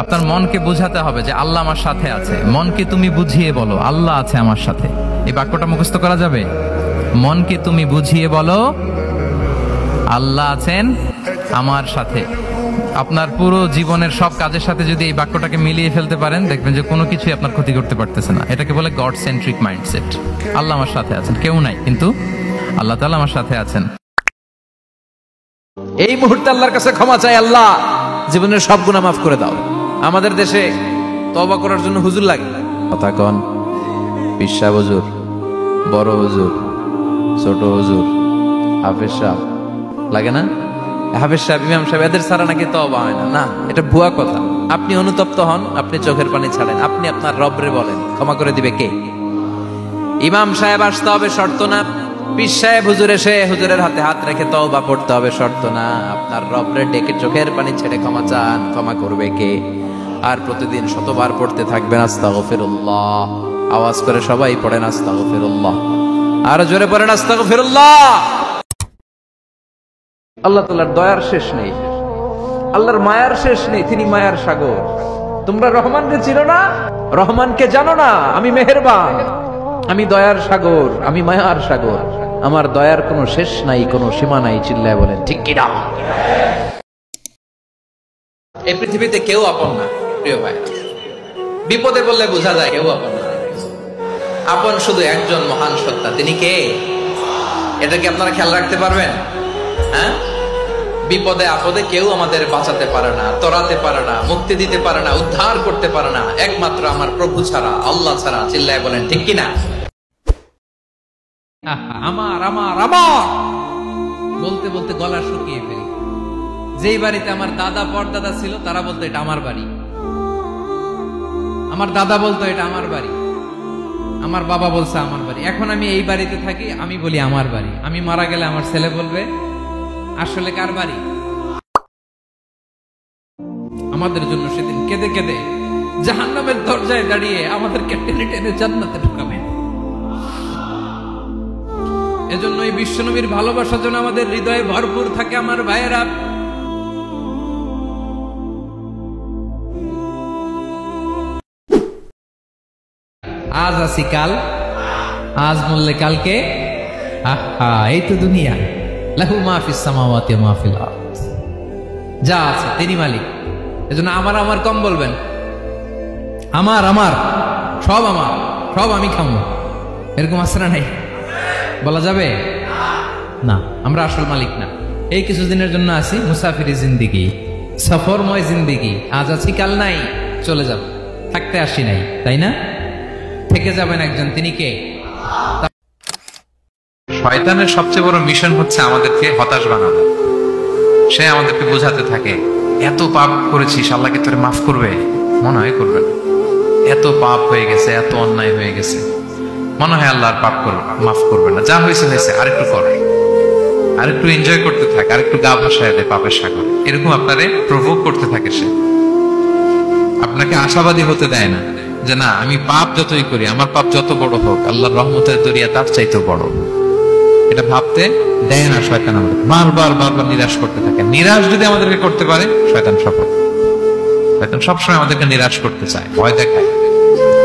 আপনার মনকে বোঝাতে হবে যে আল্লাহ আমার সাথে আছে। মনকে তুমি বুঝিয়ে বলো আল্লাহ আছে আমার সাথে। এই বাক্যটা মুখস্থ করা যাবে? মনকে তুমি বুঝিয়ে বলো আল্লাহ আছেন আমার সাথে। আপনার পুরো জীবনের সব কাজের সাথে যদি এই বাক্যটাকে মিলিয়ে ফেলতে পারেন, দেখবেন যে কোনো কিছুই আপনার ক্ষতি করতে পারতেছে না। এটাকে বলে গড সেন্ট্রিক মাইন্ডসেট। আল্লাহ আমার সাথে আছেন, কেউ নাই কিন্তু আল্লাহ তাআলা আমার সাথে আছেন। এই মুহূর্তে আল্লাহর কাছে ক্ষমা চাই, আল্লাহ জীবনের সব গুনাহ মাফ করে দাও। আমাদের দেশে তওবা করার জন্য হুজুর লাগে, কথা কন, পিসা হুজুর, বড় হুজুর, ছোট হুজুর, হাফেজ সাহেব লাগে না? হাফেজ সাহেব, ইমাম সাহেব, এদের ছাড়া নাকি তওবা হয় না। না, এটা ভুয়া কথা। আপনি অনুতপ্ত হন, আপনি চোখের পানি ছাড়েন, আপনি আপনার রবরে বলেন, ক্ষমা করে দিবে কে? ইমাম সাহেব আসতে হবে শর্ত না, পীর সাহেব হুজুর এসে হুজুরের হাতে হাত রেখে তওবা পড়তে হবে শর্ত না। আপনার রবরে ডেকে চোখের পানি ছেড়ে ক্ষমা চান, ক্ষমা করবে কে? আর প্রতিদিন শতবার পড়তে থাকবেন আস্তাগফিরুল্লাহ। আওয়াজ করে সবাই পড়েন আস্তাগফিরুল্লাহ, আর জোরে পড়েন আস্তাগফিরুল্লাহ। আল্লাহ তাআলার দয়ার শেষ নেই, আল্লাহর মায়ার শেষ নেই, তিনি মায়ার সাগর। তোমরা রহমানকে চিনো না, রহমানকে জানো না? আমি মেহেরবান, আমি দয়ার সাগর, আমি মায়ার সাগর, আমার দয়ার কোনো শেষ নাই, কোনো সীমা নাই। চিল্লায় বলেন ঠিক কি না? এই পৃথিবীতে কেউ আপন না প্রিয় ভাই। বিপদে বললে বোঝা যায় কেউ আপন না। আপন শুধু একজন মহান সত্তা, তিনি কে? এটা কি আপনারা খেয়াল রাখতে পারবেন? হ্যাঁ, বিপদে আপদে কেউ আমাদের বাঁচাতে পারে না, তরাতে পারে না, মুক্তি দিতে পারে না, উদ্ধার করতে পারে না, একমাত্র আমার প্রভু ছাড়া, আল্লাহ ছাড়া। চিল্লায় বলেন ঠিক কিনা? আমার আমার আমার বলতে বলতে গলা শুকিয়ে ফেলি। যেই বাড়িতে আমার দাদা পরদাদা ছিল, তারা বলতো এটা আমার বাড়ি, আমার দাদা বলতো এটা আমার বাড়ি, আমার বাবা বলছে আমার বাড়ি। এখন আমি এই বাড়িতে থাকি, আমি বলি আমার বাড়ি। আমি মারা গেলে আমার ছেলে বলবে আসলে কার বাড়ি? আমাদের জন্য সেদিন কেঁদে কেঁদে জাহান্নামের দরজায় দাঁড়িয়ে আমাদেরকে টেনে টেনে জান্নাতে ঢুকাবেন। এজন্য এই বিশ্বনবীর ভালোবাসা যেন আমাদের হৃদয়ে ভরপুর থাকে। আমার ভাইয়েরা, আজ আসি কাল, আজ মরলে কালকে। আহা, এই তো দুনিয়া। লাহু মা ফিস সামাওয়াতি ওয়া মা ফিল আরদ। যা আছে তিনি মালিক। এজন্য আমার আমার কম বলবেন। আমার আমার সব আমার, সব আমি খামো, এরকম আছে না নাই? বলা যাবে না। আমরা আসল মালিক না। এই কিছুদিনের জন্য আছি, মুসাফিরি জিন্দিগি, সফরময় জিন্দিগি। আজ আছি কাল নাই, চলে যাব। থাকতে আসি নাই, তাই না? থেকে যাবেন একজন, তিনি কে? শয়তানের সবচেয়ে বড় মিশন হচ্ছে আমাদেরকে হতাশ বানানো। সে আমাদেরকে বোঝাতে থাকে এত পাপ করেছিস, আল্লাহ কি তোরে মাফ করবে? মনে হয় করবে না। এত পাপ হয়ে গেছে, এত অন্যায় হয়ে গেছে, মনে হয় আল্লাহ পাপ মাফ করবে না। যা হয়েছে হয়েছে, আরেকটু কর, আরেকটু এনজয় করতে থাক, আরেকটু গা ভাসায় দে পাপের সাগরে। এরকম আপনারে প্রভোগ করতে থাকে সে। আপনাকে আশাবাদী হতে দেয় না যে না, আমি পাপ যতই করি, আমার পাপ যত বড় হোক, আল্লাহর রহমতের দরিয়া তার চাইতেও বড়। এটা ভাবতে দেয় না শয়তান। আমাদের বারবার বারবার নিরাশ করতে থাকে। নিরাশ যদি আমাদেরকে করতে পারে, শয়তান সফল। শয়তান সবসময় আমাদেরকে নিরাশ করতে চায়, ভয় দেখায়।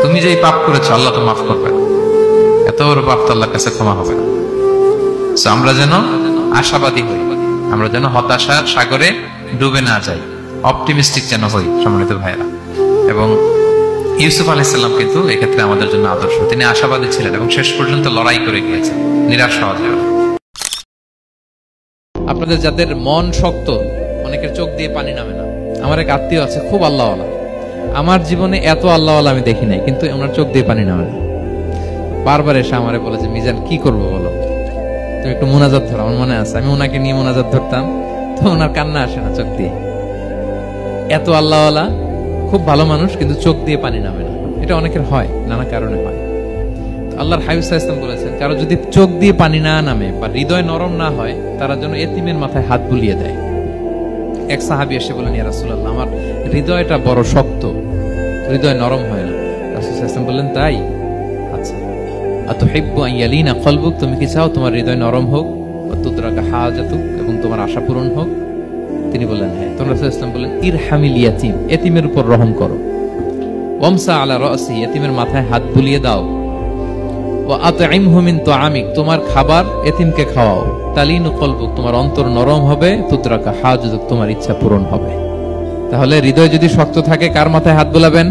তুমি যে পাপ করেছো, আল্লাহ তো মাফ করবে না, এত বড় পাপ তো আল্লাহর কাছে ক্ষমা হবে না। আমরা যেন আশাবাদী হই, আমরা যেন হতাশার সাগরে ডুবে না যাই, অপটিমিস্টিক যেন হই সম্মানিত ভাইয়েরা। এবং ইউসুফ আলাইহিস সালাম কিন্তু এক্ষেত্রে আমাদের জন্য আদর্শ। তিনি আশাবাদী ছিলেন এবং শেষ পর্যন্ত লড়াই করে গিয়েছেন, নিরাশ হওয়া যাবে না। আপনাদের যাদের মন শক্ত, অনেকের চোখ দিয়ে পানি নামে না। আমার এক আত্মীয় আছে, খুব আল্লাহওয়ালা। আমার জীবনে এত আল্লাহওয়ালা আমি দেখি নাই, কিন্তু ওনার চোখ দিয়ে পানি নামে না। বারবার এসে আমারে বলে যে মিজান কি করবো বলো, তুমি একটু মোনাজাত ধরো। আমার মনে আছে আমি ওনাকে নিয়ে মোনাজাত ধরতাম, তো ওনার কান্না আসে না চোখ দিয়ে। এত আল্লাহওয়ালা, খুব ভালো মানুষ, কিন্তু চোখ দিয়ে পানি নামে না। এটা অনেকের হয়, নানা কারণে হয়। আল্লাহর হাবিব সাল্লাল্লাহু আলাইহি ওয়াসাল্লাম বলেছেন, কারো যদি চোখ দিয়ে পানি না নামে বা হৃদয় নরম না হয়, তারা যেন এতিমের মাথায় হাত বুলিয়ে দেয়। এক সাহাবী এসে বলেন, ইয়া রাসূলুল্লাহ, আমার হৃদয়টা বড় শক্ত, হৃদয় নরম হয় না। রাসূল সাল্লাল্লাহু আলাইহি ওয়াসাল্লাম বললেন, তাই? আচ্ছা, আতুহিব্বু আন ইয়ালিনা কলবুক, তুমি কি চাও তোমার হৃদয় নরম হোক, ওয়া তুদরাকা হাজাতুক, এবং তোমার আশা পূরণ হোক? তিনি বললেন হ্যাঁ। তখন রাসূল সাল্লাল্লাহু আলাইহি ওয়াসাল্লাম বললেন ইরহামিল ইয়াতীম, এতিমের উপর রহম করো। ওয়ামসা আলা রাসি, এতিমের মাথায় হাত বুলিয়ে দাও। ওয়া আতইমহু মিন তুআমিক, তোমার খাবার এতিমকে খাওয়াও। তালিনু কলবুক, তোমার অন্তর নরম হবে। তুতরাকা হাজুতুক, তোমার ইচ্ছা পূরণ হবে। তাহলে হৃদয় যদি শক্ত থাকে কার মাথায় হাত বুলাবেন?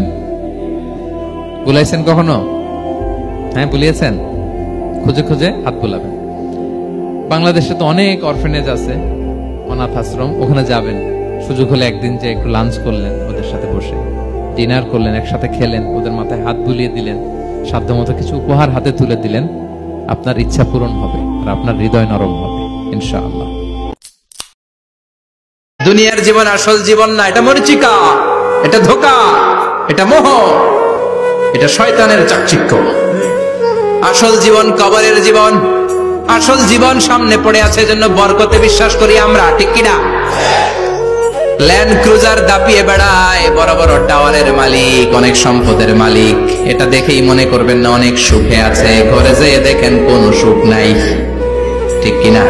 বুলাইছেন কখনো? হ্যাঁ, বুলিয়েছেন? খুঁজে খুঁজে হাত বুলাবেন। বাংলাদেশে তো অনেক অরফেনেজ আছে, অনাথ আশ্রম, ওখানে যাবেন। সুযোগ হলে একদিন যে একটু লাঞ্চ করলেন ওদের সাথে বসে, ডিনার করলেন, একসাথে খেলেন, ওদের মাথায় হাত বুলিয়ে দিলেন, সাধ্যমতো কিছু উপহার হাতে তুলে দিলেন, আপনার ইচ্ছা পূরণ হবে আর আপনার হৃদয় নরম হবে ইনশাআল্লাহ। দুনিয়ার জীবন আসল জীবন না, এটা মরিচিকা, এটা ধোঁকা, এটা মোহ, এটা শয়তানের চাকচিক্য। আসল জীবন কবরের জীবন। আসল জীবন সামনে পড়ে আছে, জন্য বরকতে বিশ্বাস করি আমরা, ঠিক কিনা? ল্যান্ড ক্রুজার দাপিয়ে বেড়ায়, বড় বড় টাওয়ারের মালিক, অনেক সম্পদের মালিক। এটা দেখেই মনে করবেন না অনেক সুখে আছে, ঘরে যেয়ে দেখেন কোনো সুখ নাই, ঠিক কিনা?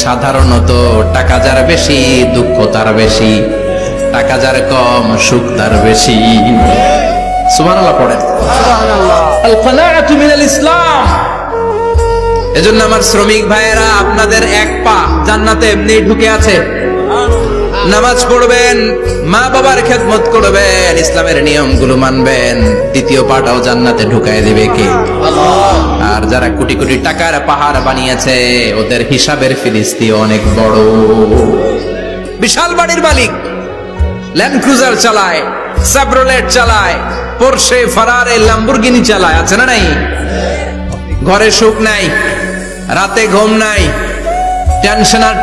সাধারণত টাকা যার বেশি দুঃখ তার বেশি, টাকা যার কম সুখ তার বেশি। সুবহানাল্লাহ পড়েন। আল কানাআতু মিনাল ইসলাম। এজন্য আমার শ্রমিক ভাইয়েরা, আপনাদের এক পা জান্নাতে এমনি ঢুকে আছে। নামাজ পড়বেন, মা বাবার খেদমত করবেন, ইসলামের নিয়মগুলো মানবেন, দ্বিতীয় পাটাও জান্নাতে ঢুকায় দিবে কে? আর যারা কোটি কোটি টাকার পাহাড় বানিয়েছে, ওদের হিসাবের ফিরিস্তি অনেক বড়। বিশাল বাড়ির মালিক, ল্যান্ড ক্রুজার চালায়, সাবরোলেট চালায়, পোরশে, ফারারে, ল্যাম্বরগিনি চালায়, আছে না নাই? ঘরে সুখ নাই, রাতে ঘুম নাই, টেনশন আর